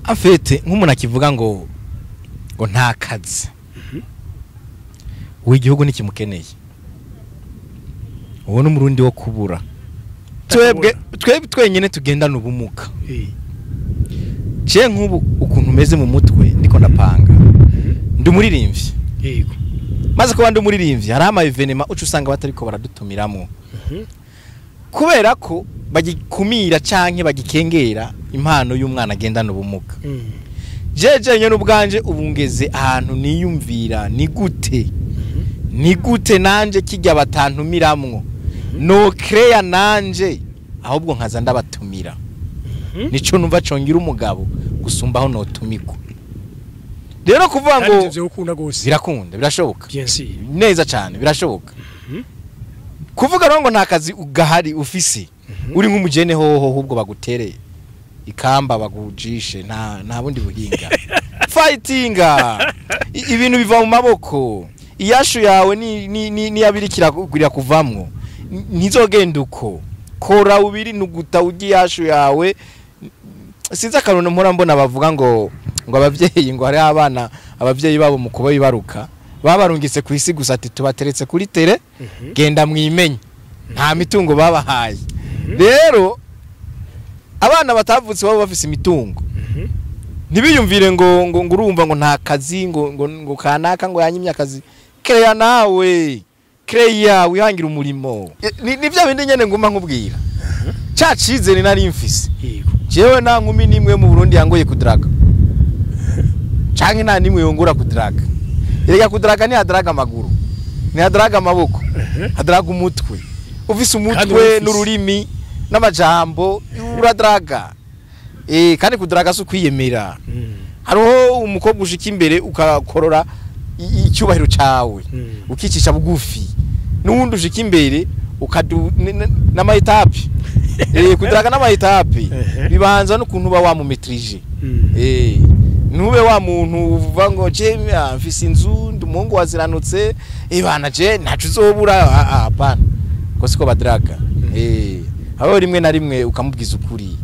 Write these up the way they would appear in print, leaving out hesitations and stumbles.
afete nk'umuntu akivuga ngo nta kazi w'igihugu nikimukeneye uwo n'umurundi wo kubura twebwe twenyene tugendana ubumuga je nk'ubu ukuntu meze mu mutwe ndiko ndapanga ndi muririmbyi yego maze ko bandi muririmbyi hari ama evenement ucu usanga batariko baradutumiramo kubera ko bagikumira canke bagikengera impano y'umwana agendana ubumuga jeje nyene ubwanje ubungeze ahantu niyumvira ni gute nanje kijya batantumiramwo no creya nanje ahubwo nkaza ndabatumira nico numva congira umugabo gusumbaho no tumiko rero kuvuga ngo birakunda birashoboka neza cyane birashoboka kuvuga ngo nta kazi ugahari ufise uri nk'umujene hoho ahubwo bagutereye ikamba bagujishe nta bundi buhinga fightinga ibintu biva mu maboko iyashu yawe ni yabirikira kugurira kuvamwo ntizogenda uko kora ubiri nuguta ugi yashu yawe sinza karuno mpora mbona bavuga ngo abavyeyi ngo hari abana abavyeyi babo mu kuba bibaruka babarungitse ku isi gusa ati tubateretse kuri tere genda mwimenye nta mitungo babahaye rero abana batavutse babo bafise imitungo ntibiyumvire ngo urumva ngo nta kazi ngo kanaka ngo yanyimye akazi kreya nawe kreya wihangira umurimo nivyo bindi nyene nguma nkubwira cacize ni nari mfise jewe na nkumi nimwe mu Burundi yangoye kudraga canke nta nimwe yongura kudraga erega kudraga ni hadraga amaguru ni hadraga amaboko hadraga umutwe ufise umutwe n'ururimi n'amajambo uradraga kandi kudraga su kwiyemera hariho umukobwa ushika imbere ukakorora icyubahiro cawe ukicisha bugufi n'uwundi ushika imbere ukadu n'amayitapi kudraga n'amayitapi bibanza n'ukuntu ba wamumetrije nube wa muntu uvuga ngo je mfise inzu ndumuhungu waziranutse bana je ntacu uzobura apana ko siko badraga aho rimwe na rimwe ukamubwiza ukuri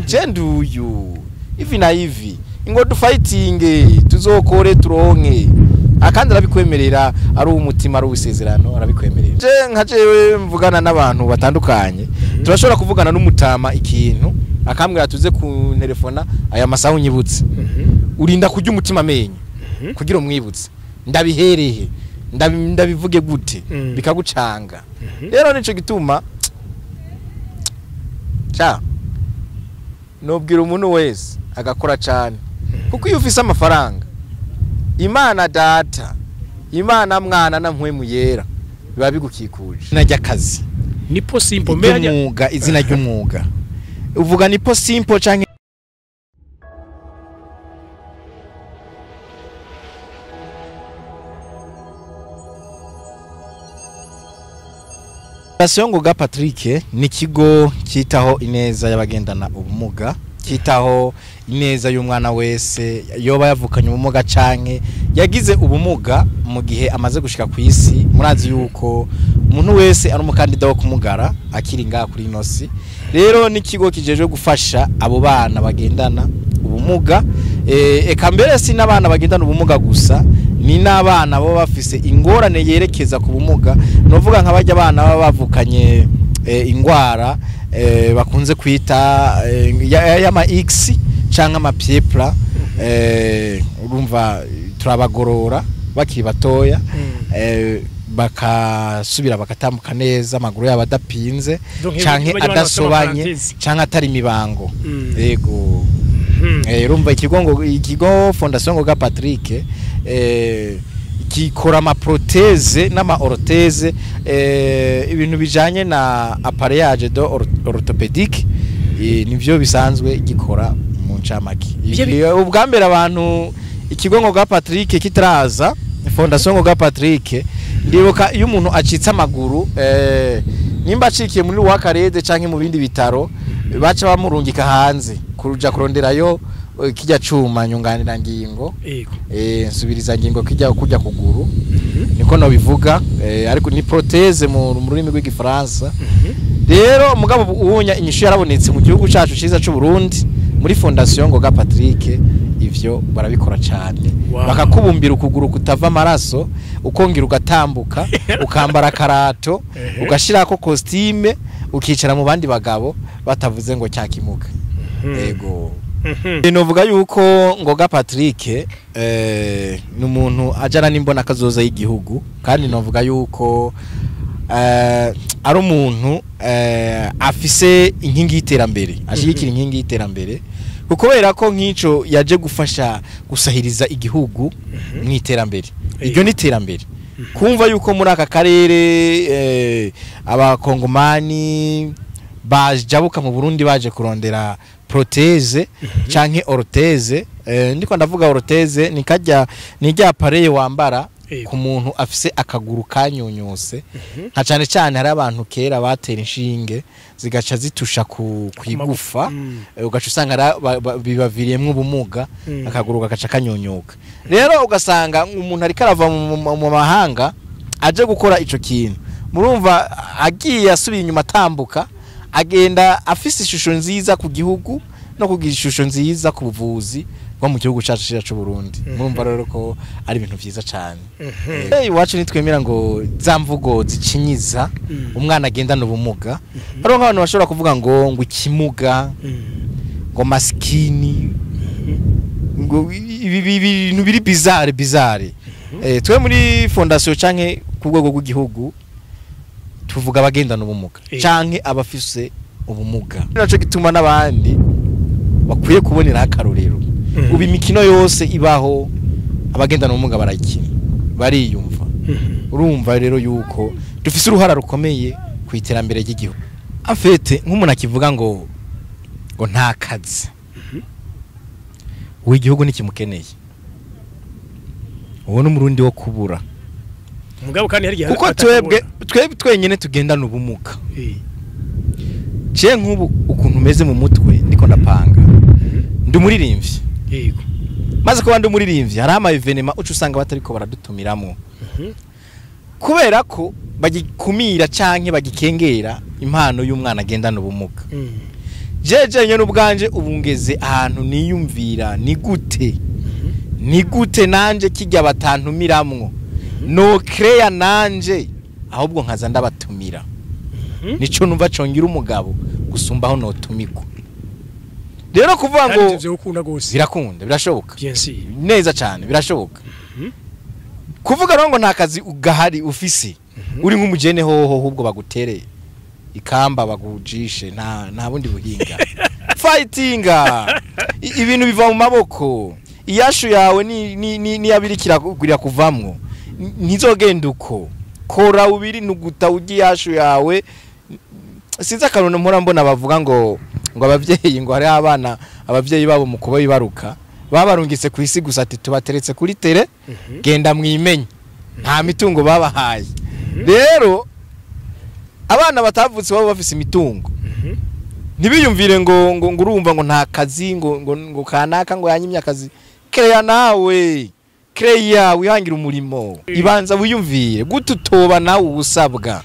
je nduyu ivi na ivi ingo du fighting tuzokore turonke akandi arabikwemerera ari umutima ari ubusezerano arabikwemerera je nkajewe mvugana n'abantu batandukanye turashobora kuvugana n'umutama ikintu akambwira tuze ku telefona aya masaha unyibutse urinda kujya umutima amenye kugira umwibutse ndabiherehe ndabivuge gute bikagucanga rero nico gituma nobwira umuntu wese agakora cyane kuko iyo ufise amafaranga Imana data Imana mwana na mpwemu yera biba bigukikuje najya kazi nipo simple meja umwuga izina ry'umwuga uvuga nipo simple canke Fondation ga Patrick ni kigo cyitaho ineza y'abagendana ubumuga cyitaho ineza y'umwana wese yoba yavukanye ubumuga canke yagize ubumuga mu gihe amaze gushika ku isi murazi yuko umuntu wese ari umukandida wo kumugara akiri ngaha kuri inosi rero ni kigo kijeje gufasha abo bana bagendana ubumuga eka mbere si n'abana bagendana ubumuga gusa ni n'abana bo bafise ingorane yerekeza ku bumuga novuga nk'abajya abana baba bavukanye ingwara bakunze kwita yama X canke ama piepla urumva turabagorora bakiri batoya bakasubira bakatambuka neza amaguru yabo adapinze canke adasobanye canke atari imibango yego urumva ikigo Fondation ga Patrick kikora ama prothèse n'ama orthèse ibintu bijanye na appareillage orthopédique nivyo bisanzwe gikora mu ncamaki ubwambere abantu ikigo ga Patrick kitaraza Fondation ga Patrick ndibuka iyo umuntu acitse amaguru nimba acikiye muri wakarede canke mu bindi bitaro baca bamurungika hanze kuruja kuronderayo kijya cuma nyunganira ngingo nsubiriza ngingo kijya kujya kuguru niko no bivuga ariko ni prothèse mu rurimi rw'igifaransa rero mugabo ubunya inyishu yarabonetse mu gihugu cyacu ciza cy'u Burundi muri fondation Ngoga Patrick ivyo barabikora cyane bakakubumbira ukuguru kutava amaraso ukongera ugatambuka ukambara karato ugashirako costume ukicara mu bandi bagabo batavuze ngo cyakimuka yego novuga yuko Ngoga Patrick ni umuntu ajana n'imbona kazoza y'igihugu kandi novuga yuko ari umuntu afise inkingi y'iterambere ashigikira inkingi y'iterambere kubera ko nk'ico yaje gufasha gusahiriza igihugu mu iterambere iryo ni iterambere kumva yuko muri aka karere abakongomani bajabuka mu Burundi baje kurondera proteze canke orthese ndiko ndavuga orthese ni rya pareye wambara ku muntu afise akaguru kanyunyuse nka cyane cyane hari abantu kera batera inshinge zigaca zitusha ku igufa ugaca usanga bibaviriyemwe ubumuga akaguru gakaca kanyunyuka rero ugasanga umuntu ari karava mu mahanga aje gukora ico kintu murumva agiye asubiye inyuma atambuka agenda afise ishusho nziza ku gihugu no kugira ishusho nziza ku buvuzi bwo mu gihugu cyacu cyacu Burundi murumva rero ko ari ibintu byiza cyane iwacu nitwemera ngo zamvugo zicinyiza umwana agendana ubumuga ari nk'abantu bashobora kuvuga ngo ikimuga ngo maskini ngo ibintu biri bizarre twe muri fondation canke ku rwego rw'igihugu tuvuga abagendana ubumuga canke abafise ubumuga naco gituma n'abandi bakwiye kubonera akarorero ubu imikino yose ibaho abagendana ubumuga barakina bariyumva urumva rero yuko dufise uruhara rukomeye ku iterambere ry'igihugu afete nk'umuntu akivuga ngo nta kazi w'igihugu nikimukeneye uwo n'umurundi wo kubura mugabo kandi hari kuko twebwe twenyene tugendana ubumuga nk'ubu ukuntu umeze mu mutwe ndiko ndapanga ndi umuririmbyi yego maze ko bandi umuririmbyi hari ama evenement ucu usanga batariko baradutumiramo kubera ko bagikumira canke bagikengera impano y'umwana agendana ubumuga jeje nyene ubwanje ubungeze ahantu niyumvira ni gute nanje kijya batantumiramwo no creya nanje ahubwo nkaza ndabatumira nico numva congira umugabo gusumbaho no tumiko rero kuvuga ngo birakunda birashoboka neza cyane birashoboka kuvuga ngo nta kazi ugahari ufise uri nk'umujene hoho ahubwo bagutereye ikamba bagujishe nta bundi buhinga fightinga ibintu biva mu maboko iyashu yawe ni yabirikira kugurira kuvamwo ntizogenda uko kora ubiri nuguta ugi yashu yawe sinza akaruno mpora mbona bavuga ngo abavyeyi ngo hari abana abavyeyi babo mu kuba bibaruka babarungitse ku isi gusa ati tubateretse kuri tere genda mwimenye nta mitungo babahaye rero abana batavutse babo bafise imitungo ntibiyumvire ngo urumva ngo nta kazi ngo kanaka ngo yanyimya akazi kreya nawe kreya wihangira umurimo ibanza wiyumvire gututoba nawe ubusabwa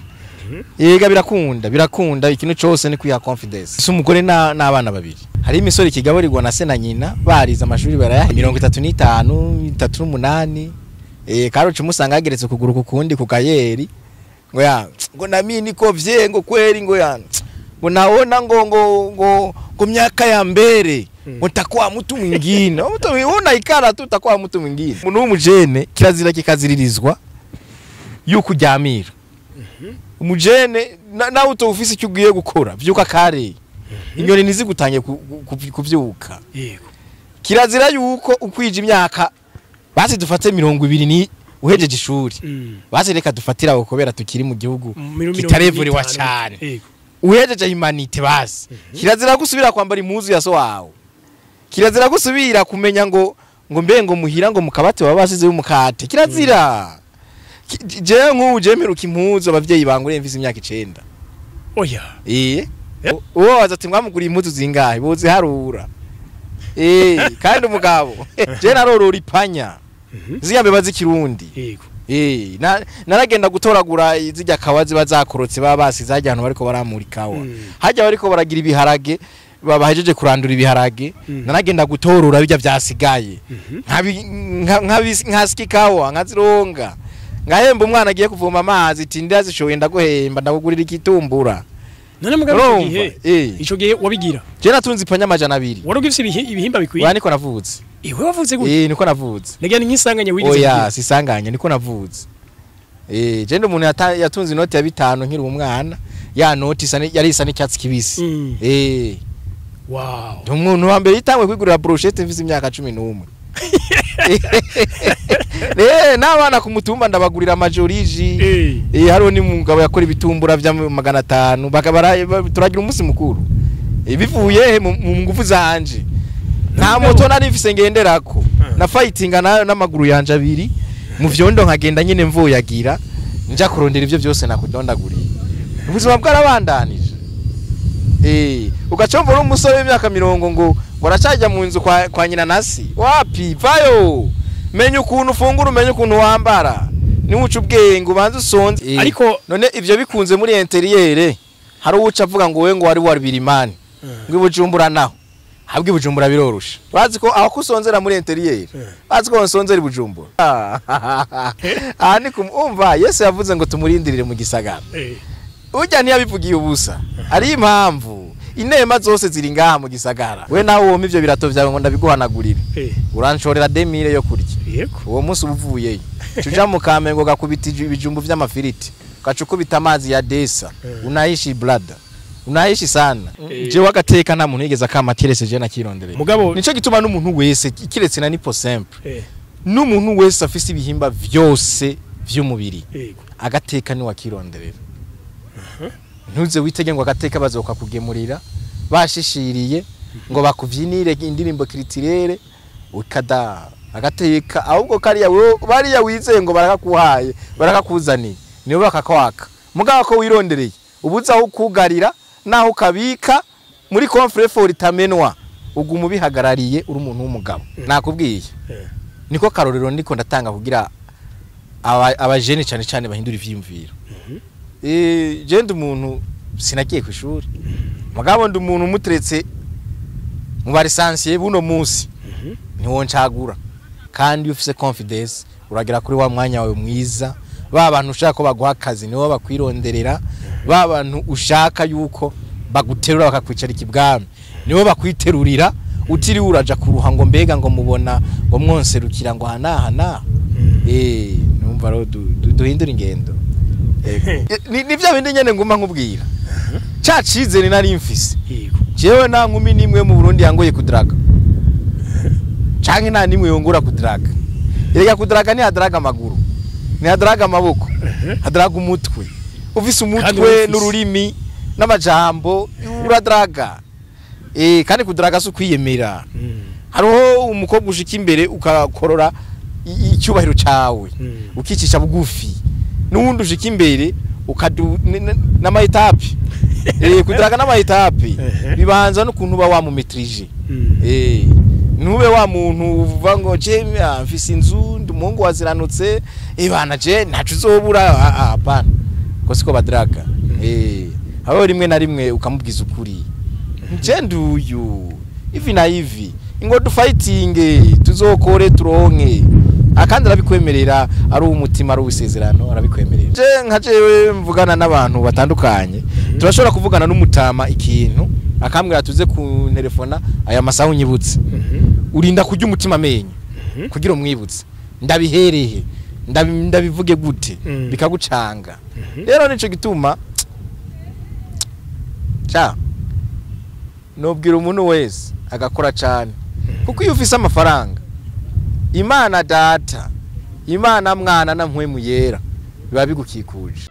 yega birakunda ikintu cyose ni kuya confidence umugore n'abana babiri hari imisore kigaburirwa na se na nyina bariza amashuri baraya 35 38 karucu musanga ageretse kuguru kukundi ku kayeri ngo nami niko vyengo kweri ngo naona ngo myaka ya mbere utakuwa mtu mwingine unaona ikara tu utakuwa mtu mwingine umuntu w'umujene kirazira kikaziririzwa yuko ujyamira umujene nawe utofisi icyo ugiye gukora vyuka kare inyoni nizigutangiye kuvyuka yego kirazira yuko ukwije imyaka basi dufate 20 ni uhejeje ishuri basi reka dufatira ukobera tukiri mu gihugu kitarevuriwa cyane uhejeje humanite basi kirazira gusubira kwambara impuzu ya so wawe kirazira gusubira kumenya ngo mbengo muhira ngo mukabate babasize y'umukate kirazira je nk'uje mperuka impuzu abavyeyi bangure mvise imyaka 9 oya uwo azati mwamugura impuzu zingahe bozi harura kandi umugabo je narorora ipanya ziyambe bazikirundi yego naragenda gutoragura izijya kawazi bazakorotse baba basize hajya ahantu bariko baramurikawa hajya bariko baragira ibiharage babahejeje kurandura ibiharage naragenda gutorura bijya byasigaye nkasikikawa nkazironga ngahemba umwana agiye kuvoma amazi tindira zishoye ndaguhemba ndakugurira ikitumbura none mugabo ico gihe wabigira je natunze ipanya amajana 2 warugifise ibihimba bikwiye wa niko navutse iwe wavutse gute niko navutse negani nkisanganye wigize oya sisanganye niko navutse je ndo umuntu yatunze inoti ya 5 nkiri umwana ya noti yari isa n'icyatsi kibisi wow umuntu wa mbere yitangwe kwigurira brochette mfise imyaka 11 n'abana ku mutumba ndabagurira majoriji hariho ni mugabo yakora ibitumbura vya 500 bakabara turagira umunsi mukuru bivuye mu ngufu zanje nta moto nari mfise ngenderako na fightinga nayo n'amaguru yanje abiri mu vyondo nkagenda nyine mvuyagira nja kurondera ivyo byose nakudondaguriye ubuzima bwarabandanije ugacomvora umusore w'imyaka 40 ngo waracajya mu nzu kwa nyina nasi wapi vayo menye ukuntu ufungura umenye ukuntu wambara ni uca ubwenge ubanze usonze ariko none ivyo bikunze muri interiere hari uca avuga ngo we ngo wari wabirimani ngo ibujumbura naho habwe ibujumbura birorusha bazi ko aho kusonzera muri interiere bazi ko nsonzera ibujumbura ni kumva Yesu yavuze ngo tumurindirire mu gisagara ujya ntiyabivugiye ubusa ari impamvu inema zose ziri ngaha mu gisagara we nawe woma ivyo birato vyawe ngo ndabiguhanagurira uranshorera 2000 yo kurya uwo munsi ubuvuye cuja mu Kamengo gakubita ibijumbu vy'amafiriti gacukubita amazi ya desa unaishi brother unaishi sana je wagateka nta muntu yigeza kamatirese je nakirondereye mugabo nico gituma n'umuntu wese kiretse na nipo simple n'umuntu wese afise ibihimba vyose vy'umubiri agateka ni wakironderera ntuze witege ngo agateka bazoka kugemurira bashishiriye ngo bakuvyinire indirimbo kritirere ukada agateka ahubwo kariya bariya wizeye ngo barakakuhaye barakakuzani niyo bakakwaka mugabo ko wirondereye ubuza aho kugarira naho ukabika muri confrefort itamenwa uguma bihagarariye uri umuntu w'umugabo nakubwiye niko karorero ndiko ndatanga kugira abajene cyane bahindura ivyimviro je ndi umuntu sinagiye ku ishuri mugabo ndi umuntu muteretse mu barisansiye buno munsi ntiwoncagura kandi ufise confidence uragira kuri wa mwanya wawe mwiza ba bantu ushaka ko baguha akazi nibo bakwironderera ba bantu ushaka yuko baguterura bakakwicara ikibwami nibo bakwiterurira utiri uraja kuruha ngo mbega ngo mubona ngo mwonserukira ngo hana numva ro duhindura ingendo ni bya bindi nyene nguma nkubwira cacize ni nari mfise jewe na nkumi nimwe mu Burundi yangoye kudraga canke nta nimwe yongura kudraga erega kudraga ni hadraga amaguru ni hadraga amaboko hadraga umutwe ufise umutwe n'ururimi n'amajambo uradraga kandi kudraga su kwiyemera hariho umukobwa ushika imbere ukakorora icyubahiro cawe ukicisha bugufi n'uwundi ushika imbere ukadu n'amayitapi kudraga n'amayitapi bibanza n'ukuntu ba wamumetrije nube wa muntu uvuga ngo je mfise inzu ndumuhungu waziranutse bana je ntacu uzobura apana ko siko badraga aho rimwe na rimwe ukamubwiza ukuri je nduyu ivi na ivi ingo du fighting tuzokore turonke akandi arabikwemerera ari umutima ari ubusezerano arabikwemerera je nkajewe mvugana n'abantu batandukanye turashobora kuvugana n'umutama ikintu akambwira tuze ku telefona aya masaha unyibutse urinda kujya umutima amenye kugira umwibutse ndabiherehe ndabivuge gute bikagucanga rero nico gituma nobwira umuntu wese agakora cyane kuko iyo ufise amafaranga Imana data Imana mwana na mpwemu yera biba bigukikuje